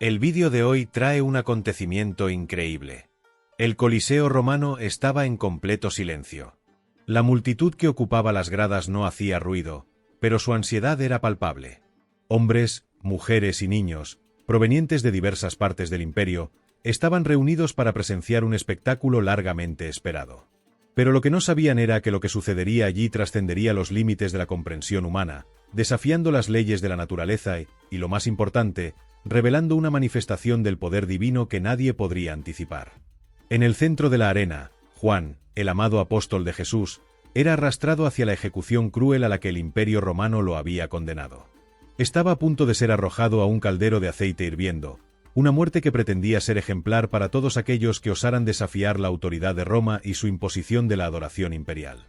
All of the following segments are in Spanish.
El vídeo de hoy trae un acontecimiento increíble. El Coliseo romano estaba en completo silencio. La multitud que ocupaba las gradas no hacía ruido, pero su ansiedad era palpable. Hombres, mujeres y niños, provenientes de diversas partes del imperio, estaban reunidos para presenciar un espectáculo largamente esperado. Pero lo que no sabían era que lo que sucedería allí trascendería los límites de la comprensión humana, desafiando las leyes de la naturaleza y, lo más importante, revelando una manifestación del poder divino que nadie podría anticipar. En el centro de la arena, Juan, el amado apóstol de Jesús, era arrastrado hacia la ejecución cruel a la que el imperio romano lo había condenado. Estaba a punto de ser arrojado a un caldero de aceite hirviendo, una muerte que pretendía ser ejemplar para todos aquellos que osaran desafiar la autoridad de Roma y su imposición de la adoración imperial.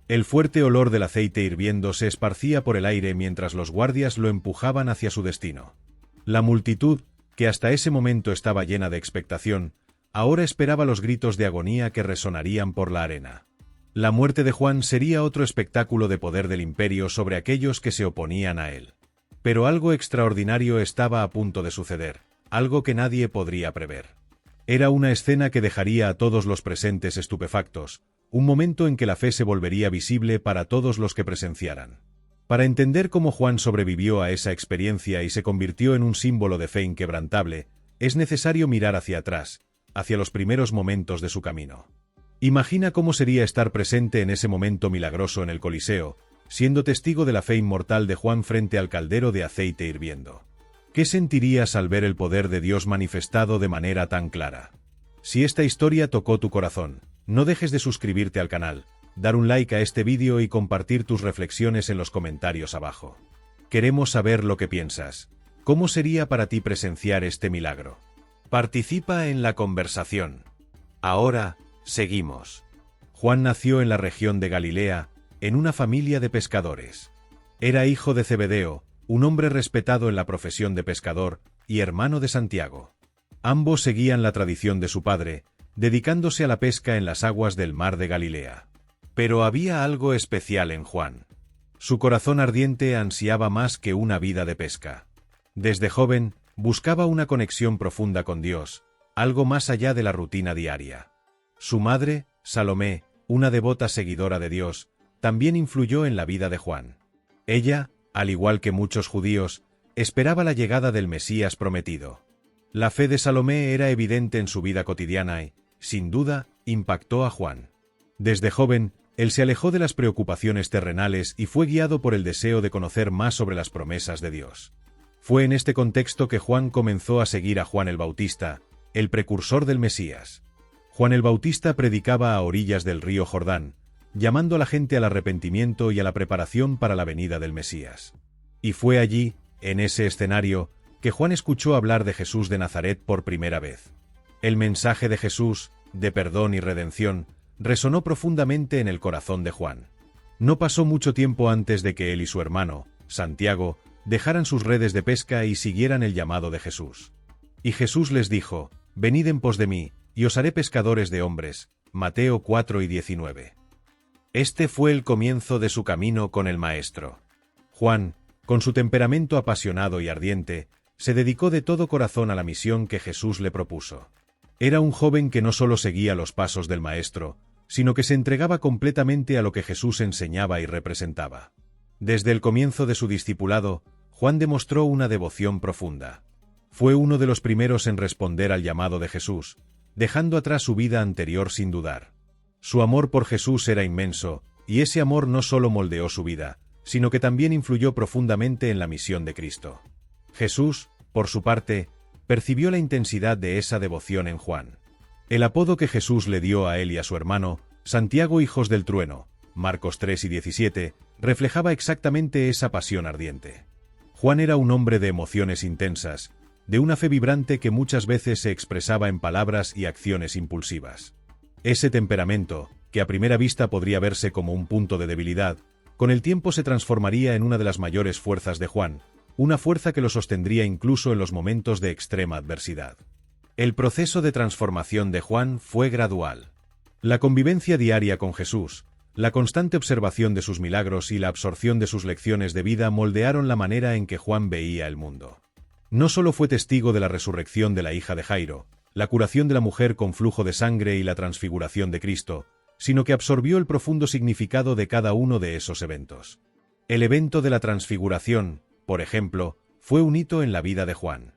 El fuerte olor del aceite hirviendo se esparcía por el aire mientras los guardias lo empujaban hacia su destino. La multitud, que hasta ese momento estaba llena de expectación, ahora esperaba los gritos de agonía que resonarían por la arena. La muerte de Juan sería otro espectáculo de poder del imperio sobre aquellos que se oponían a él. Pero algo extraordinario estaba a punto de suceder, algo que nadie podría prever. Era una escena que dejaría a todos los presentes estupefactos, un momento en que la fe se volvería visible para todos los que presenciaran. Para entender cómo Juan sobrevivió a esa experiencia y se convirtió en un símbolo de fe inquebrantable, es necesario mirar hacia atrás, hacia los primeros momentos de su camino. Imagina cómo sería estar presente en ese momento milagroso en el Coliseo, siendo testigo de la fe inmortal de Juan frente al caldero de aceite hirviendo. ¿Qué sentirías al ver el poder de Dios manifestado de manera tan clara? Si esta historia tocó tu corazón, no dejes de suscribirte al canal, dar un like a este vídeo y compartir tus reflexiones en los comentarios abajo. Queremos saber lo que piensas. ¿Cómo sería para ti presenciar este milagro? Participa en la conversación. Ahora, seguimos. Juan nació en la región de Galilea, en una familia de pescadores. Era hijo de Zebedeo, un hombre respetado en la profesión de pescador, y hermano de Santiago. Ambos seguían la tradición de su padre, dedicándose a la pesca en las aguas del mar de Galilea. Pero había algo especial en Juan. Su corazón ardiente ansiaba más que una vida de pesca. Desde joven, buscaba una conexión profunda con Dios, algo más allá de la rutina diaria. Su madre, Salomé, una devota seguidora de Dios, también influyó en la vida de Juan. Ella, al igual que muchos judíos, esperaba la llegada del Mesías prometido. La fe de Salomé era evidente en su vida cotidiana y, sin duda, impactó a Juan. Desde joven, él se alejó de las preocupaciones terrenales y fue guiado por el deseo de conocer más sobre las promesas de Dios. Fue en este contexto que Juan comenzó a seguir a Juan el Bautista, el precursor del Mesías. Juan el Bautista predicaba a orillas del río Jordán, llamando a la gente al arrepentimiento y a la preparación para la venida del Mesías. Y fue allí, en ese escenario, que Juan escuchó hablar de Jesús de Nazaret por primera vez. El mensaje de Jesús, de perdón y redención, resonó profundamente en el corazón de Juan. No pasó mucho tiempo antes de que él y su hermano, Santiago, dejaran sus redes de pesca y siguieran el llamado de Jesús. Y Jesús les dijo: «Venid en pos de mí, y os haré pescadores de hombres». Mateo 4:19. Este fue el comienzo de su camino con el Maestro. Juan, con su temperamento apasionado y ardiente, se dedicó de todo corazón a la misión que Jesús le propuso. Era un joven que no solo seguía los pasos del Maestro, sino que se entregaba completamente a lo que Jesús enseñaba y representaba. Desde el comienzo de su discipulado, Juan demostró una devoción profunda. Fue uno de los primeros en responder al llamado de Jesús, dejando atrás su vida anterior sin dudar. Su amor por Jesús era inmenso, y ese amor no solo moldeó su vida, sino que también influyó profundamente en la misión de Cristo. Jesús, por su parte, percibió la intensidad de esa devoción en Juan. El apodo que Jesús le dio a él y a su hermano, Santiago hijos del trueno, Marcos 3:17, reflejaba exactamente esa pasión ardiente. Juan era un hombre de emociones intensas, de una fe vibrante que muchas veces se expresaba en palabras y acciones impulsivas. Ese temperamento, que a primera vista podría verse como un punto de debilidad, con el tiempo se transformaría en una de las mayores fuerzas de Juan, una fuerza que lo sostendría incluso en los momentos de extrema adversidad. El proceso de transformación de Juan fue gradual. La convivencia diaria con Jesús, la constante observación de sus milagros y la absorción de sus lecciones de vida moldearon la manera en que Juan veía el mundo. No solo fue testigo de la resurrección de la hija de Jairo, la curación de la mujer con flujo de sangre y la transfiguración de Cristo, sino que absorbió el profundo significado de cada uno de esos eventos. El evento de la transfiguración, por ejemplo, fue un hito en la vida de Juan.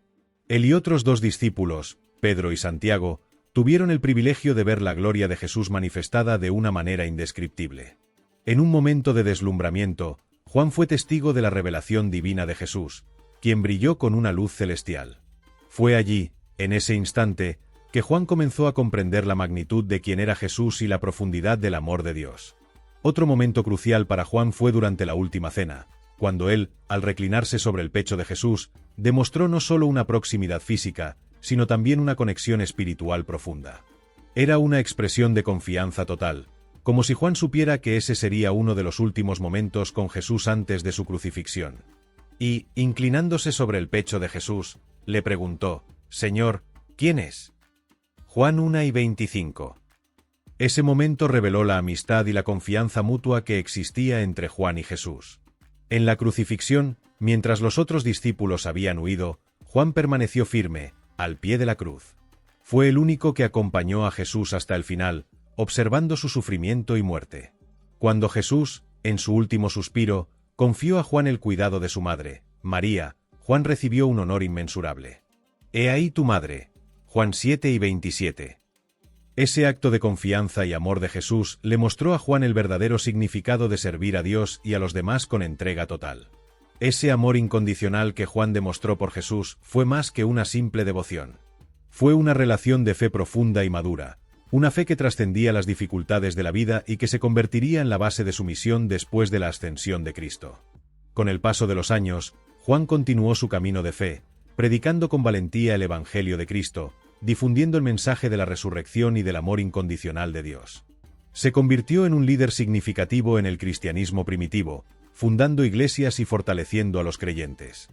Él y otros 2 discípulos, Pedro y Santiago, tuvieron el privilegio de ver la gloria de Jesús manifestada de una manera indescriptible. En un momento de deslumbramiento, Juan fue testigo de la revelación divina de Jesús, quien brilló con una luz celestial. Fue allí, en ese instante, que Juan comenzó a comprender la magnitud de quién era Jesús y la profundidad del amor de Dios. Otro momento crucial para Juan fue durante la última cena, cuando él, al reclinarse sobre el pecho de Jesús, demostró no solo una proximidad física, sino también una conexión espiritual profunda. Era una expresión de confianza total, como si Juan supiera que ese sería uno de los últimos momentos con Jesús antes de su crucifixión. Y, inclinándose sobre el pecho de Jesús, le preguntó: «Señor, ¿quién es?». Juan 1:25. Ese momento reveló la amistad y la confianza mutua que existía entre Juan y Jesús. En la crucifixión, mientras los otros discípulos habían huido, Juan permaneció firme, al pie de la cruz. Fue el único que acompañó a Jesús hasta el final, observando su sufrimiento y muerte. Cuando Jesús, en su último suspiro, confió a Juan el cuidado de su madre, María, Juan recibió un honor inmensurable. «He ahí tu madre». Juan 7:27. Ese acto de confianza y amor de Jesús le mostró a Juan el verdadero significado de servir a Dios y a los demás con entrega total. Ese amor incondicional que Juan demostró por Jesús fue más que una simple devoción. Fue una relación de fe profunda y madura, una fe que trascendía las dificultades de la vida y que se convertiría en la base de su misión después de la ascensión de Cristo. Con el paso de los años, Juan continuó su camino de fe, predicando con valentía el Evangelio de Cristo, difundiendo el mensaje de la resurrección y del amor incondicional de Dios. Se convirtió en un líder significativo en el cristianismo primitivo, fundando iglesias y fortaleciendo a los creyentes.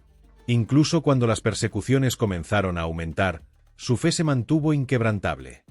Incluso cuando las persecuciones comenzaron a aumentar, su fe se mantuvo inquebrantable.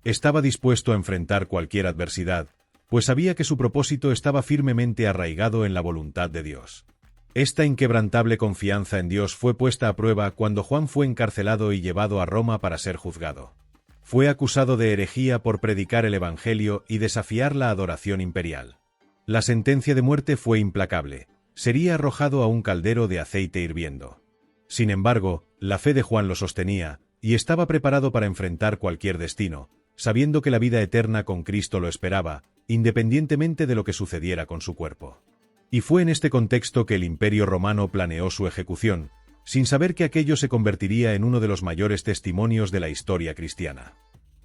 Estaba dispuesto a enfrentar cualquier adversidad, pues sabía que su propósito estaba firmemente arraigado en la voluntad de Dios. Esta inquebrantable confianza en Dios fue puesta a prueba cuando Juan fue encarcelado y llevado a Roma para ser juzgado. Fue acusado de herejía por predicar el Evangelio y desafiar la adoración imperial. La sentencia de muerte fue implacable: sería arrojado a un caldero de aceite hirviendo. Sin embargo, la fe de Juan lo sostenía, y estaba preparado para enfrentar cualquier destino, sabiendo que la vida eterna con Cristo lo esperaba, independientemente de lo que sucediera con su cuerpo. Y fue en este contexto que el Imperio Romano planeó su ejecución, sin saber que aquello se convertiría en uno de los mayores testimonios de la historia cristiana.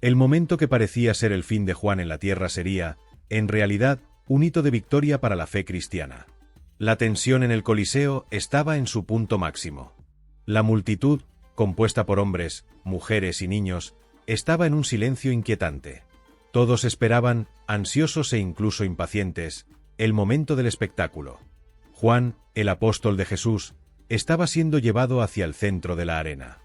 El momento que parecía ser el fin de Juan en la tierra sería, en realidad, un hito de victoria para la fe cristiana. La tensión en el Coliseo estaba en su punto máximo. La multitud, compuesta por hombres, mujeres y niños, estaba en un silencio inquietante. Todos esperaban, ansiosos e incluso impacientes, el momento del espectáculo. Juan, el apóstol de Jesús, estaba siendo llevado hacia el centro de la arena.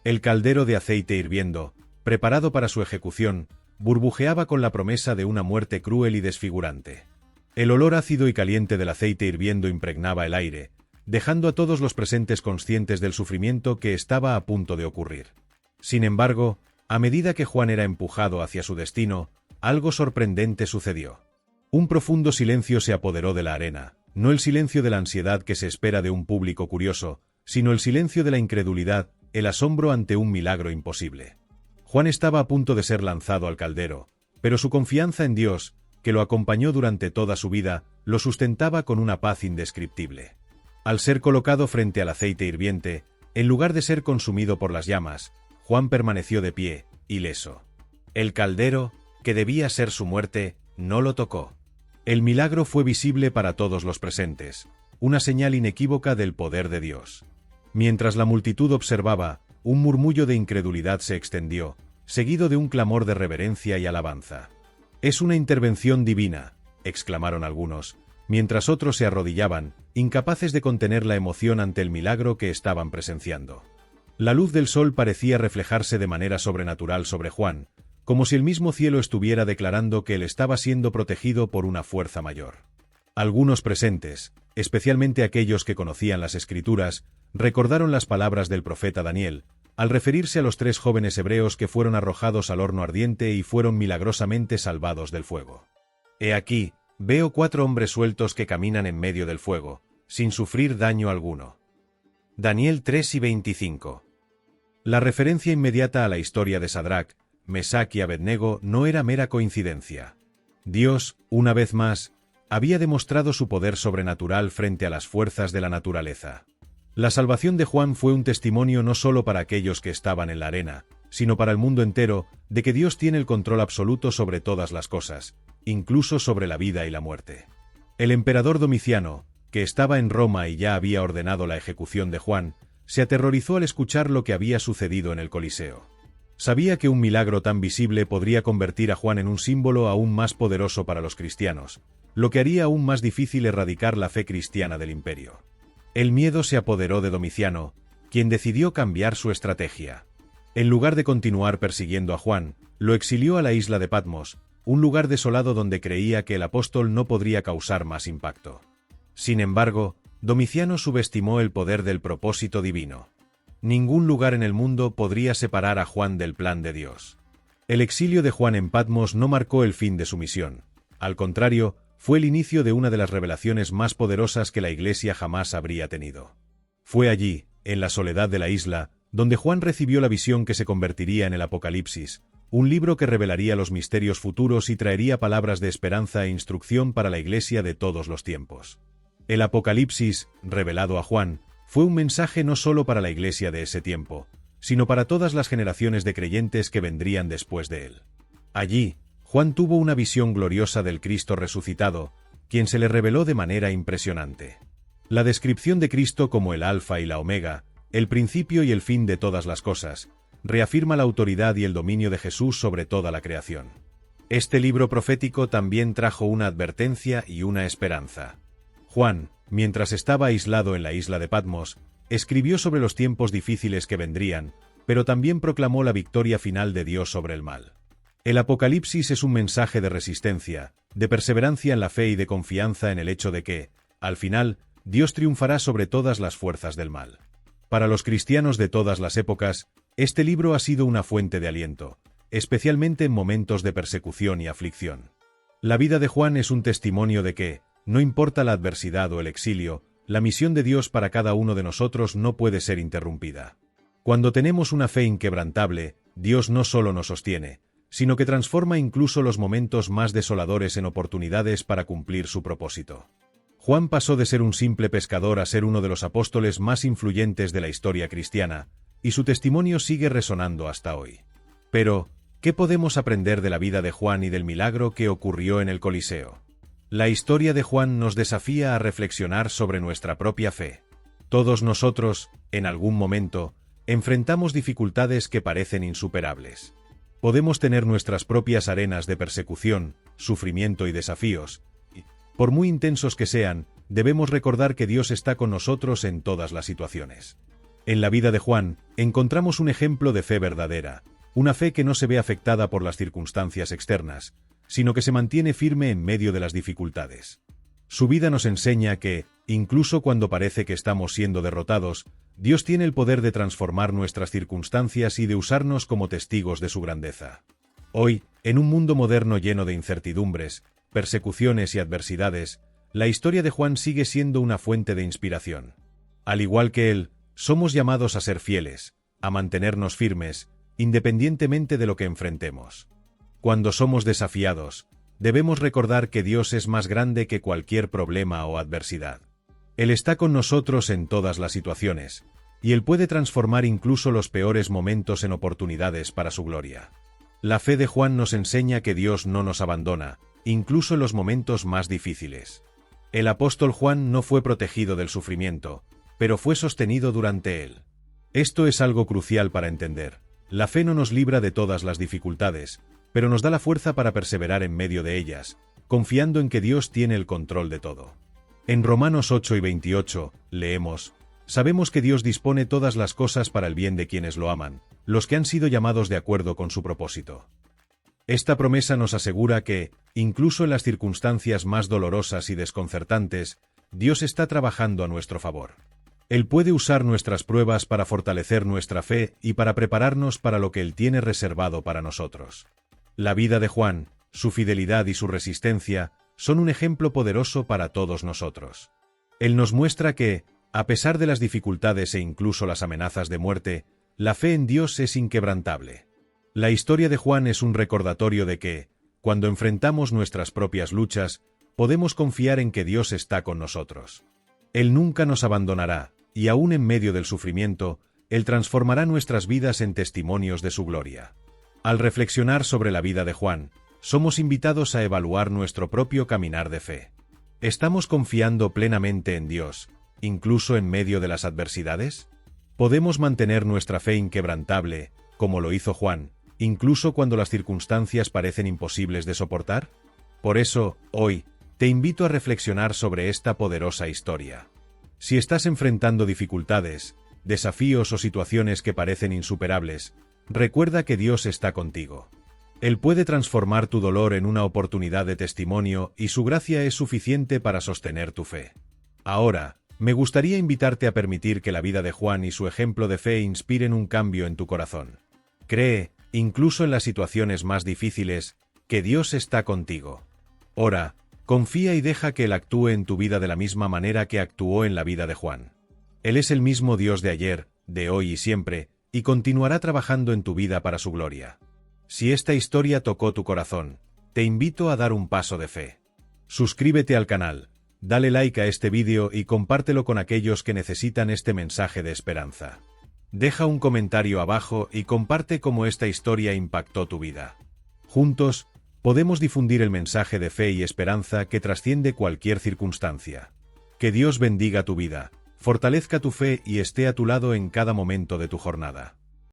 El caldero de aceite hirviendo, preparado para su ejecución, burbujeaba con la promesa de una muerte cruel y desfigurante. El olor ácido y caliente del aceite hirviendo impregnaba el aire, dejando a todos los presentes conscientes del sufrimiento que estaba a punto de ocurrir. Sin embargo, a medida que Juan era empujado hacia su destino, algo sorprendente sucedió. Un profundo silencio se apoderó de la arena, no el silencio de la ansiedad que se espera de un público curioso, sino el silencio de la incredulidad, el asombro ante un milagro imposible. Juan estaba a punto de ser lanzado al caldero, pero su confianza en Dios, que lo acompañó durante toda su vida, lo sustentaba con una paz indescriptible. Al ser colocado frente al aceite hirviente, en lugar de ser consumido por las llamas, Juan permaneció de pie, ileso. El caldero, que debía ser su muerte, no lo tocó. El milagro fue visible para todos los presentes, una señal inequívoca del poder de Dios. Mientras la multitud observaba, un murmullo de incredulidad se extendió, seguido de un clamor de reverencia y alabanza. «Es una intervención divina», exclamaron algunos, mientras otros se arrodillaban, incapaces de contener la emoción ante el milagro que estaban presenciando. La luz del sol parecía reflejarse de manera sobrenatural sobre Juan, como si el mismo cielo estuviera declarando que él estaba siendo protegido por una fuerza mayor. Algunos presentes, especialmente aquellos que conocían las Escrituras, recordaron las palabras del profeta Daniel, al referirse a los 3 jóvenes hebreos que fueron arrojados al horno ardiente y fueron milagrosamente salvados del fuego. He aquí, veo 4 hombres sueltos que caminan en medio del fuego, sin sufrir daño alguno. Daniel 3:25. La referencia inmediata a la historia de Sadrach, Mesach y Abednego no era mera coincidencia. Dios, una vez más, había demostrado su poder sobrenatural frente a las fuerzas de la naturaleza. La salvación de Juan fue un testimonio no solo para aquellos que estaban en la arena, sino para el mundo entero, de que Dios tiene el control absoluto sobre todas las cosas, incluso sobre la vida y la muerte. El emperador Domiciano, que estaba en Roma y ya había ordenado la ejecución de Juan, se aterrorizó al escuchar lo que había sucedido en el Coliseo. Sabía que un milagro tan visible podría convertir a Juan en un símbolo aún más poderoso para los cristianos, lo que haría aún más difícil erradicar la fe cristiana del imperio. El miedo se apoderó de Domiciano, quien decidió cambiar su estrategia. En lugar de continuar persiguiendo a Juan, lo exilió a la isla de Patmos, un lugar desolado donde creía que el apóstol no podría causar más impacto. Sin embargo, Domiciano subestimó el poder del propósito divino. Ningún lugar en el mundo podría separar a Juan del plan de Dios. El exilio de Juan en Patmos no marcó el fin de su misión. Al contrario, fue el inicio de una de las revelaciones más poderosas que la Iglesia jamás habría tenido. Fue allí, en la soledad de la isla, donde Juan recibió la visión que se convertiría en el Apocalipsis, un libro que revelaría los misterios futuros y traería palabras de esperanza e instrucción para la Iglesia de todos los tiempos. El Apocalipsis, revelado a Juan, fue un mensaje no solo para la Iglesia de ese tiempo, sino para todas las generaciones de creyentes que vendrían después de él. Allí, Juan tuvo una visión gloriosa del Cristo resucitado, quien se le reveló de manera impresionante. La descripción de Cristo como el Alfa y la Omega, el principio y el fin de todas las cosas, reafirma la autoridad y el dominio de Jesús sobre toda la creación. Este libro profético también trajo una advertencia y una esperanza. Juan, mientras estaba aislado en la isla de Patmos, escribió sobre los tiempos difíciles que vendrían, pero también proclamó la victoria final de Dios sobre el mal. El Apocalipsis es un mensaje de resistencia, de perseverancia en la fe y de confianza en el hecho de que, al final, Dios triunfará sobre todas las fuerzas del mal. Para los cristianos de todas las épocas, este libro ha sido una fuente de aliento, especialmente en momentos de persecución y aflicción. La vida de Juan es un testimonio de que, no importa la adversidad o el exilio, la misión de Dios para cada uno de nosotros no puede ser interrumpida. Cuando tenemos una fe inquebrantable, Dios no solo nos sostiene, sino que transforma incluso los momentos más desoladores en oportunidades para cumplir su propósito. Juan pasó de ser un simple pescador a ser uno de los apóstoles más influyentes de la historia cristiana, y su testimonio sigue resonando hasta hoy. Pero, ¿qué podemos aprender de la vida de Juan y del milagro que ocurrió en el Coliseo? La historia de Juan nos desafía a reflexionar sobre nuestra propia fe. Todos nosotros, en algún momento, enfrentamos dificultades que parecen insuperables. Podemos tener nuestras propias arenas de persecución, sufrimiento y desafíos, y, por muy intensos que sean, debemos recordar que Dios está con nosotros en todas las situaciones. En la vida de Juan, encontramos un ejemplo de fe verdadera, una fe que no se ve afectada por las circunstancias externas, sino que se mantiene firme en medio de las dificultades. Su vida nos enseña que, incluso cuando parece que estamos siendo derrotados, Dios tiene el poder de transformar nuestras circunstancias y de usarnos como testigos de su grandeza. Hoy, en un mundo moderno lleno de incertidumbres, persecuciones y adversidades, la historia de Juan sigue siendo una fuente de inspiración. Al igual que él, somos llamados a ser fieles, a mantenernos firmes, independientemente de lo que enfrentemos. Cuando somos desafiados, debemos recordar que Dios es más grande que cualquier problema o adversidad. Él está con nosotros en todas las situaciones, y Él puede transformar incluso los peores momentos en oportunidades para su gloria. La fe de Juan nos enseña que Dios no nos abandona, incluso en los momentos más difíciles. El apóstol Juan no fue protegido del sufrimiento, pero fue sostenido durante él. Esto es algo crucial para entender. La fe no nos libra de todas las dificultades, pero nos da la fuerza para perseverar en medio de ellas, confiando en que Dios tiene el control de todo. En Romanos 8:28, leemos: «Sabemos que Dios dispone todas las cosas para el bien de quienes lo aman, los que han sido llamados de acuerdo con su propósito». Esta promesa nos asegura que, incluso en las circunstancias más dolorosas y desconcertantes, Dios está trabajando a nuestro favor. Él puede usar nuestras pruebas para fortalecer nuestra fe y para prepararnos para lo que Él tiene reservado para nosotros. La vida de Juan, su fidelidad y su resistencia, son un ejemplo poderoso para todos nosotros. Él nos muestra que, a pesar de las dificultades e incluso las amenazas de muerte, la fe en Dios es inquebrantable. La historia de Juan es un recordatorio de que, cuando enfrentamos nuestras propias luchas, podemos confiar en que Dios está con nosotros. Él nunca nos abandonará, y aún en medio del sufrimiento, Él transformará nuestras vidas en testimonios de su gloria. Al reflexionar sobre la vida de Juan, somos invitados a evaluar nuestro propio caminar de fe. ¿Estamos confiando plenamente en Dios, incluso en medio de las adversidades? ¿Podemos mantener nuestra fe inquebrantable, como lo hizo Juan, incluso cuando las circunstancias parecen imposibles de soportar? Por eso, hoy, te invito a reflexionar sobre esta poderosa historia. Si estás enfrentando dificultades, desafíos o situaciones que parecen insuperables, recuerda que Dios está contigo. Él puede transformar tu dolor en una oportunidad de testimonio y su gracia es suficiente para sostener tu fe. Ahora, me gustaría invitarte a permitir que la vida de Juan y su ejemplo de fe inspiren un cambio en tu corazón. Cree, incluso en las situaciones más difíciles, que Dios está contigo. Ora, confía y deja que Él actúe en tu vida de la misma manera que actuó en la vida de Juan. Él es el mismo Dios de ayer, de hoy y siempre, y continuará trabajando en tu vida para su gloria. Si esta historia tocó tu corazón, te invito a dar un paso de fe. Suscríbete al canal, dale like a este vídeo y compártelo con aquellos que necesitan este mensaje de esperanza. Deja un comentario abajo y comparte cómo esta historia impactó tu vida. Juntos, podemos difundir el mensaje de fe y esperanza que trasciende cualquier circunstancia. Que Dios bendiga tu vida, fortalezca tu fe y esté a tu lado en cada momento de tu jornada.